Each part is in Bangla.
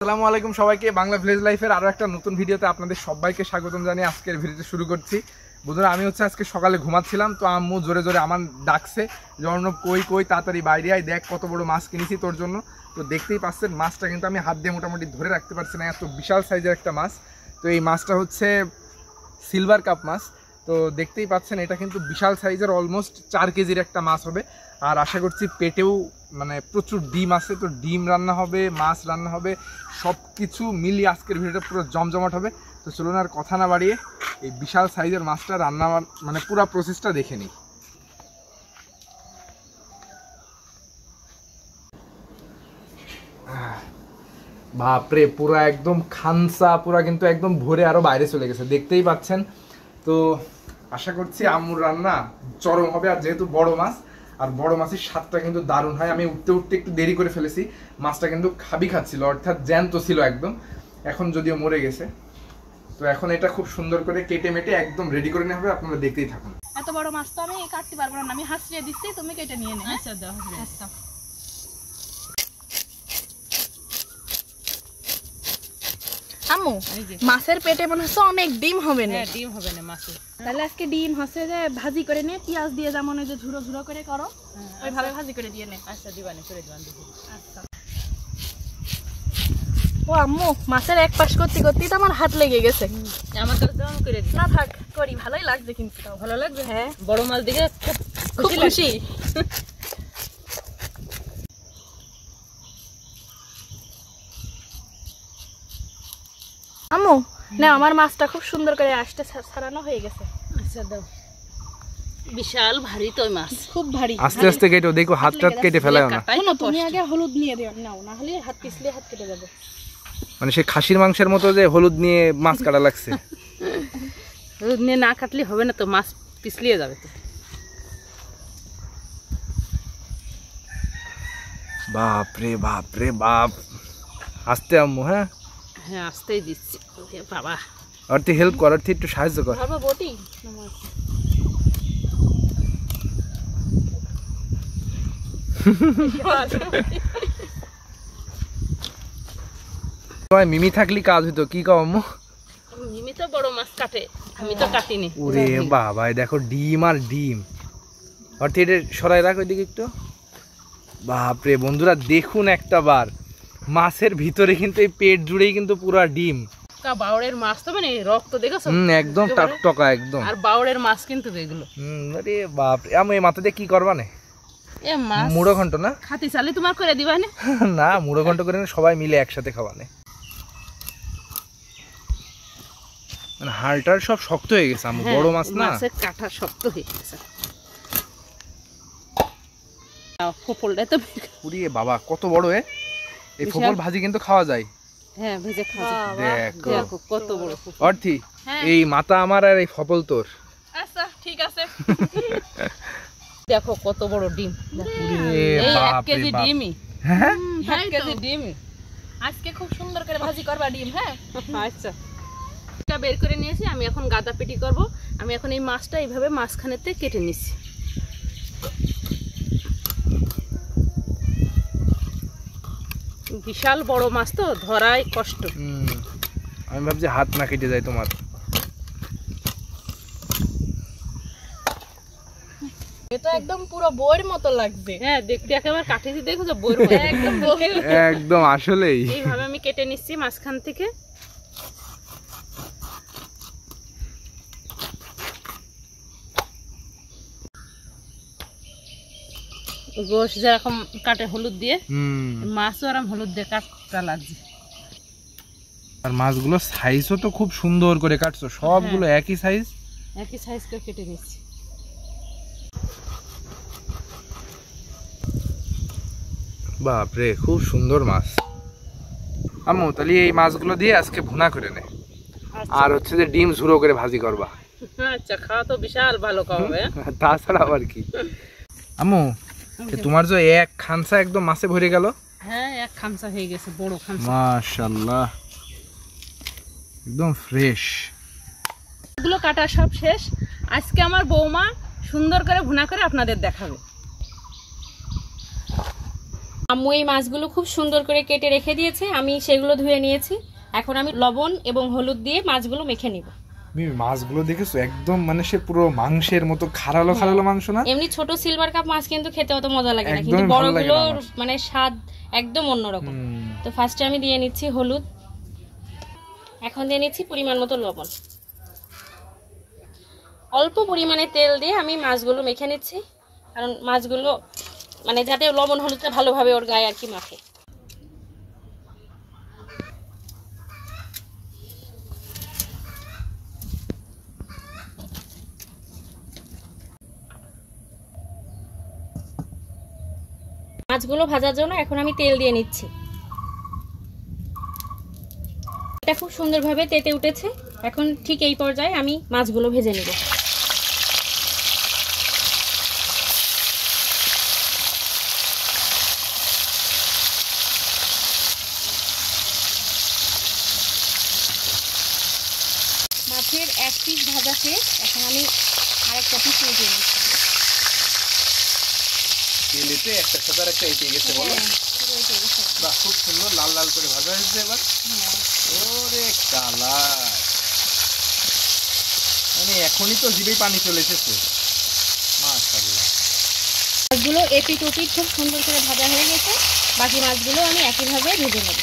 আসসালামু আলাইকুম সবাইকে বাংলা ভিলেজ লাইফের আরো একটা নতুন ভিডিওতে আপনাদের সবাইকে স্বাগতম জানিয়ে আজকের ভিডিওটা শুরু করছি। বন্ধুরা, আমি আজকে সকালে ঘুমাচ্ছিলাম, তো আম্মু জোরে জোরে আমার ডাকছে, জর্ণব কই কই তাড়াতাড়ি বাইরে আয়, দেখ কত বড় মাছ কিনেছি তোর জন্য। তো দেখতেই পাচ্ছেন মাছটা কিন্তু আমি হাত দিয়ে মোটামুটি ধরে রাখতে পারছি না, এত বিশাল সাইজের একটা মাছ। তো এই মাছটা হচ্ছে সিলভার কাপ মাছ। তো দেখতেই পাচ্ছেন এটা কিন্তু বিশাল সাইজের, অলমোস্ট 4 কেজির একটা মাছ হবে। আর আশা করছি পেটেও মানে প্রচুর ডিম আছে, তো ডিম রান্না হবে, মাছ রান্না হবে, সব কিছু মিলিয়ে আজকের ভিডিওটা পুরো জমজমাট হবে। তো চলুন আর কথা না বাড়িয়ে এই বিশাল সাইজের মাছটা রান্না মানে পুরো প্রসেসটা দেখে নিই। বাপরে, পুরা একদম খানসা, পুরা কিন্তু একদম ভরে আরো বাইরে চলে গেছে, দেখতেই পাচ্ছেন। তো আশা করছি আম্মুর রান্না চরম হবে। আর যেহেতু বড় মাছ, আর বড় মাছের স্বাদটা কিন্তু দারুণ হয়। আমি উঠতে উঠতে একটু দেরি করে ফেলেছি, মাছটা কিন্তু খাচ্ছিল, অর্থাৎ জ্যান্ত ছিল একদম, এখন যদিও মরে গেছে। তো এখন এটা খুব সুন্দর করে কেটে মেটে একদম রেডি করে নেওয়া হবে, আপনারা দেখতেই থাকুন। এত বড় মাছ তো আমি কাটতে পারবো না, আমি হাসিয়ে দিচ্ছি, তুমি কেটে নিয়ে নে। আচ্ছা দাও। আচ্ছা, আম্মু মাছের পেটে মনে হচ্ছে অনেক ডিম হবে না? ডিম হবে না মাছে। তাহলে আজকে ডিম হচ্ছে যে ভাজি করে নে, পেঁয়াজ দিয়ে যেমন ওই যে ঝুরো ঝুরো করে করো ওইভাবে ভাজি করে দিয়ে নে। আচ্ছা দিবানি করে দিবান। আচ্ছা। ও আম্মু, মাছের এক পাশ করতে করতেই তো আমার হাত লেগে গেছে। আমার কাছে দাও, করে দিই। না থাক, করি, ভালোই লাগছে কিন্তু। ভালো লাগবে? হ্যাঁ, বড় মাছ দেখে খুব খুশি। আম্মু না, আমার মাছটা খুব সুন্দর করে আঁশটা ছাড়ানো হয়ে গেছে। আচ্ছা দাও। বিশাল ভারী তো মাছ, খুব ভারী। আস্তে আস্তে কেটে দেখো, হাতটা কেটে ফেলায় না। শোনো, তুমি আগে হলুদ নিয়ে দিও, নাও, না হলে হাত পিছলে হাত কেটে যাবে। মানে সেই খাসির মাংসের মতো যে হলুদ নিয়ে মাছ কাটা লাগছে। হলুদ নিয়ে না কাটলে হবে না, তো মাছ পিছলিয়ে যাবে তো। বাপ রে বাপ রে বাপ, আস্তে আম্মু। হ্যাঁ হ্যাঁ, আসতেই দিচ্ছি। বাবা, অর্থে হেল্প কর, অর্থে একটু সাহায্য কর। বাবা বটি মিমি থাকলি কাজ হইতো, কি কও আম্মু? মিমি তো বড় মাছ কাটে, আমি তো কাটিনি। ওরে বাবা, দেখো ডিম আর ডিম। অর্থে এটা সরাই রাখ ওইদিকে একটু। বাপরে বন্ধুরা, দেখুন একটা বার, মাছের ভিতরে কিন্তু এই পেট জুড়েই কিন্তু পুরা ডিম। বাউড়ের মাছ তো মানে রক্ত দেখেছো? একদম টকটকা একদম। আর বাউড়ের মাছ কিন্তু এগুলো। আরে বাপরে, আমি এই মাথা দিয়ে কি করবা না? এ মাছ মুড়ো ঘন্ট না? খাতি চালে তোমার করে দিবা না? না, মুড়ো ঘন্ট করে সবাই মিলে একসাথে খাওয়ানে। মানে হাড়টার সব শক্ত হয়ে গেছে আম্মু, বড় মাছ না, মাছের কাঁটা শক্ত হয়ে গেছে। ফোপলটা তো পুরিয়ে বাবা কত বড়! এই ফোপল ভাজি কিন্তু খাওয়া যায়। হ্যাঁ, ভেজে খাওয়া যায়। দেখো কত বড় অর্থি, এই মাথা আমার আর এই ফপল তোর। আচ্ছা ঠিক আছে। দেখো কত বড় ডিম, এই 1 কেজি ডিমই। হ্যাঁ 1 কেজি ডিমই আজকে খুব সুন্দর করে ভাজি করবা ডিম। হ্যাঁ আচ্ছা, এটা বের করে নিয়েছি, আমি এখন গাদা পেটি করব। আমি এখন এই মাছটা এইভাবে মাঝখানেতে কেটে নিচ্ছি। বিশাল বড় মাছ তো, ধরাই কষ্ট। আমি ভাবছি হাত না কেটে যায় তোমার। এটা একদম পুরো বইয়ের মতো লাগবে। হ্যাঁ, দেখতে একেবারে কাটিছি, দেখো যে বইয়ের মতো। একদম বইয়ের একদম আসলেই। এইভাবে আমি কেটে নিচ্ছি মাঝখান থেকে। গোশ যেরকম কাটে হলুদ দিয়ে, মাছও আরাম হলুদ দিয়ে কাটটা লাগছে। আর মাছগুলো সাইজও তো খুব সুন্দর করে কাটছো, সবগুলো একই সাইজ। একই সাইজ করে কেটে নিচ্ছি। বাপরে, খুব সুন্দর মাছ। আম্মু তাহলে এই মাছগুলো দিয়ে আজকে ভুনা করে নে, আর হচ্ছে যে ডিম ঝুরো করে ভাজি করবা। আচ্ছা, খাওয়া তো বিশাল ভালো খাওয়াবে। তাছাড়া আবার কি আম্মু, তোমার যে এক খানসা একদম মাছে ভরে গেল। হ্যাঁ, এক খামসা হয়ে গেছে, বড় খামসা। মাশাআল্লাহ, একদম ফ্রেশ। এগুলো কাটা সব শেষ। আজকে আমার বৌমা সুন্দর করে ভুনা করে আপনাদের দেখাবে। আম্মু এই মাছগুলো খুব সুন্দর করে কেটে রেখে দিয়েছে, আমি সেগুলো ধুয়ে নিয়েছি। এখন আমি লবণ এবং হলুদ দিয়ে মাছগুলো মেখে নিব। তুমি মাছগুলো দেখেছো একদম মানে সে পুরো মাংসের মতো খারালো খারালো মাংস না? এমনি ছোট সিলভার কাপ মাছ কিন্তু খেতে অত মজা লাগে না, একদমই কিন্তু ভালো লাগে না বড়গুলোর আমার। মানে স্বাদ একদম অন্যরকম। তো ফার্স্টে আমি দিয়ে নিচ্ছি হলুদ, এখন দিয়ে নিচ্ছি পরিমাণ মতো লবণ। অল্প পরিমাণে তেল দিয়ে আমি মাছগুলো মেখে নিচ্ছি, কারণ মাছগুলো মানে যাতে লবণ হলুদটা ভালোভাবে ওর গায়ে আর কি মাখে। মাছগুলো ভাজার জন্য এখন আমি তেল দিয়ে নিচ্ছি। এটা খুব সুন্দরভাবে তেতে উঠেছে। এখন ঠিক এই পর্যায়ে আমি মাছগুলো ভেজে নেব। মাছের এক পিস ভাজা শেষ, এখন আমি আরেকটা পিস ভেজে নিচ্ছি। তেলেতে একটা সাথে একটা এঁটে গেছে বলো। বাহ, খুব সুন্দর লাল লাল করে ভাজা হয়েছে এবার। ওরে কালার, মানে এখনই তো জিভে পানি চলে এসেছে। মাশাআল্লাহ, মাছগুলো এপিট ওপিট খুব সুন্দর করে ভাজা হয়ে গেছে। বাকি মাছগুলো আমি একইভাবে ভেজে নেব।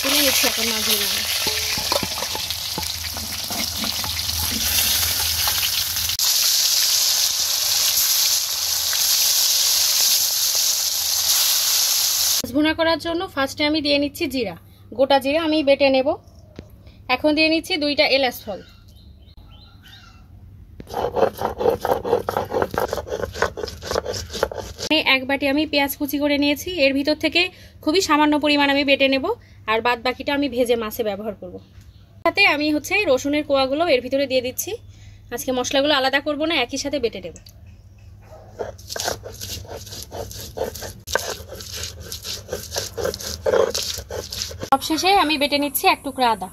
তুলে নিচ্ছি এখন মাছগুলো আমি। মাছ ভুনা করার জন্য ফার্স্টে আমি দিয়ে নিচ্ছি জিরা, গোটা জিরা আমি বেটে নেব। এখন দিয়ে নিচ্ছি 2টা এলাচ ফল। এক বাটি আমি পেঁয়াজ কুচি করে নিয়েছি, এর ভিতর থেকে খুবই সামান্য পরিমাণ আমি বেটে নেব, আর বাদ বাকিটা আমি ভেজে মাছে ব্যবহার করব। সাথে আমি রসুনের কোয়াগুলো এর ভিতরে দিয়ে দিচ্ছি। আজকে মশলাগুলো আলাদা করব না, একই সাথে বেটে নেব। সবশেষে আমি বেটে নিচ্ছি 1 টুকরা আদা।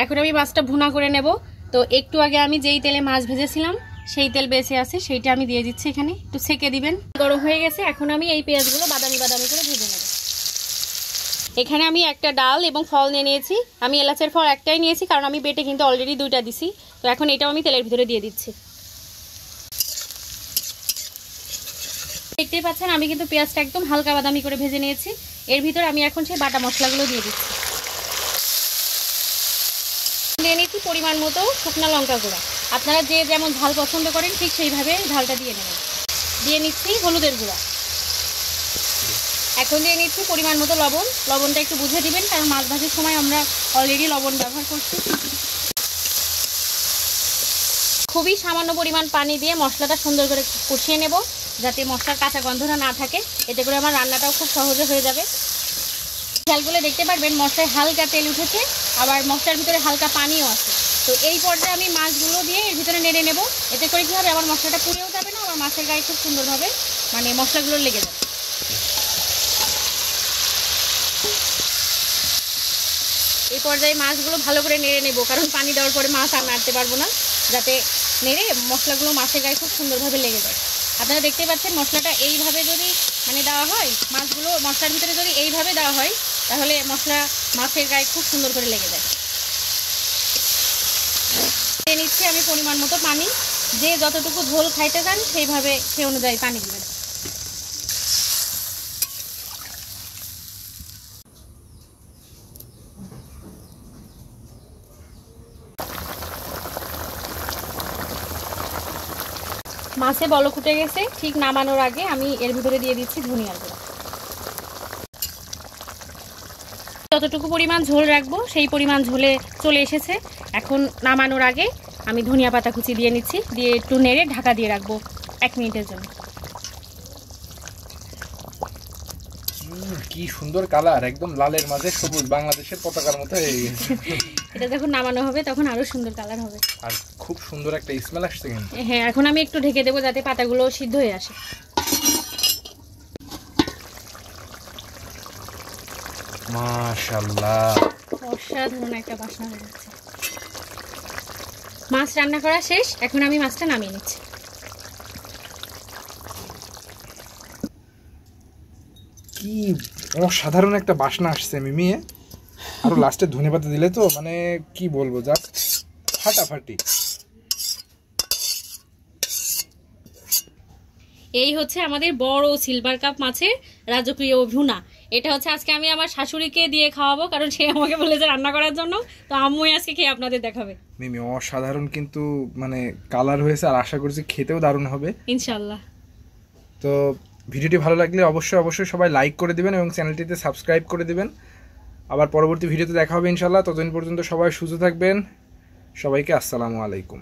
এখন আমি মাছটা ভুনা করে নেব। তো একটু আগে আমি যেই তেলে মাছ ভেজেছিলাম সেই তেল বেঁচে আছে, সেইটা আমি দিয়ে দিচ্ছি এখানে। একটু সেকে দিবেন। গরম হয়ে গেছে, এখন আমি এই পেঁয়াজগুলো বাদামি বাদামি করে ভেজে নেব। এখানে আমি একটা ডাল এবং ফল নিয়ে নিয়েছি। আমি এলাচের ফল একটাই নিয়েছি, কারণ আমি বেটে কিন্তু অলরেডি 2টা দিছি। তো এখন এটাও আমি তেলের ভিতরে দিয়ে দিচ্ছি। দেখতেই পাচ্ছেন আমি কিন্তু পেঁয়াজটা একদম হালকা বাদামি করে ভেজে নিয়েছি। এর ভিতরে আমি এখন সেই বাটা মশলাগুলো দিয়ে দিচ্ছি। দিয়ে নিচ্ছি পরিমাণ মতো শুকনো লঙ্কা গুঁড়া। আপনারা যে যেমন ঝাল পছন্দ করেন ঠিক সেইভাবে ঝালটা দিয়ে নেবেন। দিয়ে নিচ্ছি হলুদের গুঁড়া। এখন দিয়ে নিচ্ছি পরিমাণ মতো লবণ। লবণটা একটু বুঝে দিবেন, কারণ মাছ ভাজার সময় আমরা অলরেডি লবণ ব্যবহার করছি। খুবই সামান্য পরিমাণ পানি দিয়ে মশলাটা সুন্দর করে কষিয়ে নেব, যাতে মশলার কাঁচা গন্ধটা না থাকে। এতে করে আমার রান্নাটাও খুব সহজে হয়ে যাবে। ঝালগুলো দেখতে পারবেন মশলায় হালকা তেল উঠেছে, আবার মশলার ভিতরে হালকা পানিও আছে। তো এই পর্যায়ে আমি মাছগুলো দিয়ে এর ভিতরে নেড়ে নেব। এতে করে কী হবে, আমার মশলাটা পুড়েও যাবে না, আমার মাছের গায়ে খুব সুন্দরভাবে মানে মশলাগুলো লেগে যাবে। এই পর্যায়ে মাছগুলো ভালো করে নেড়ে নেব, কারণ পানি দেওয়ার পরে মাছ আর নাড়তে পারবো না, যাতে নেড়ে মশলাগুলো মাছের গায়ে খুব সুন্দরভাবে লেগে যায়। আপনারা দেখতে পাচ্ছেন মশলাটা এইভাবে যদি মানে দেওয়া হয়, মাছগুলো মশলার ভিতরে যদি এইভাবে দেওয়া হয়, তাহলে মশলা মাছের গায়ে খুব সুন্দর করে লেগে যায়। দিয়ে নিচ্ছি আমি পরিমাণ মতো পানি। যে যতটুকু ঝোল খাইতে চান সেইভাবে সেই অনুযায়ী পানি দেবেন। মাছে বলক উঠে গেছে, ঠিক নামানোর আগে আমি এর ভিতরে দিয়ে দিচ্ছি ধনিয়ার গুঁড়া। যতটুকু পরিমাণ ঝোল রাখবো সেই পরিমাণ ঝোলে চলে এসেছে। এখন নামানোর আগে আমি ধনিয়া পাতা কুচি দিয়ে নিচ্ছি, দিয়ে একটু নেড়ে ঢাকা দিয়ে রাখবো 1 মিনিটের জন্য। কি সুন্দর কালার, একদম লালের মাঝে সবুজ, বাংলাদেশের পতাকার মতো হয়ে গেছে। এটা যখন নামানো হবে তখন আরো সুন্দর কালার হবে, আর খুব সুন্দর একটা স্মেল আসছে কিন্তু। হ্যাঁ, এখন আমি একটু ঢেকে দেবো যাতে পাতাগুলো সিদ্ধ হয়ে আসে। মাশাআল্লাহ, অসাধারণ একটা বাসনা হয়ে যাচ্ছে। মাছ রান্না করা শেষ, এখন আমি মাছটা নামিয়ে নিচ্ছি। কি অসাধারণ একটা বাসনা আসছে মিমি। আরো লাস্টে ধনেপাতা দিলে তো মানে কি বলবো, জাস্ট ফাটাফাটি। এই হচ্ছে আমাদের বড় সিলভার কাপ মাছের রাজকীয় ভুনা। এটা হচ্ছে আজকে আমি আমার শাশুড়িকে দিয়ে খাওয়াবো, কারণ সে আমাকে বলেছে রান্না করার জন্য। তো আম্মুই আজকে খেয়ে আপনাদের দেখাবে। মিমি অসাধারণ কিন্তু মানে কালার হয়েছে, আর আশা করছি খেতেও দারুণ হবে ইনশাল্লাহ। তো ভিডিওটি ভালো লাগলে অবশ্যই সবাই লাইক করে দিবেন এবং চ্যানেলটিতে সাবস্ক্রাইব করে দিবেন। আবার পরবর্তী ভিডিওতে দেখা হবে ইনশাল্লাহ। ততদিন পর্যন্ত সবাই সুস্থ থাকবেন। সবাইকে আসসালামু আলাইকুম।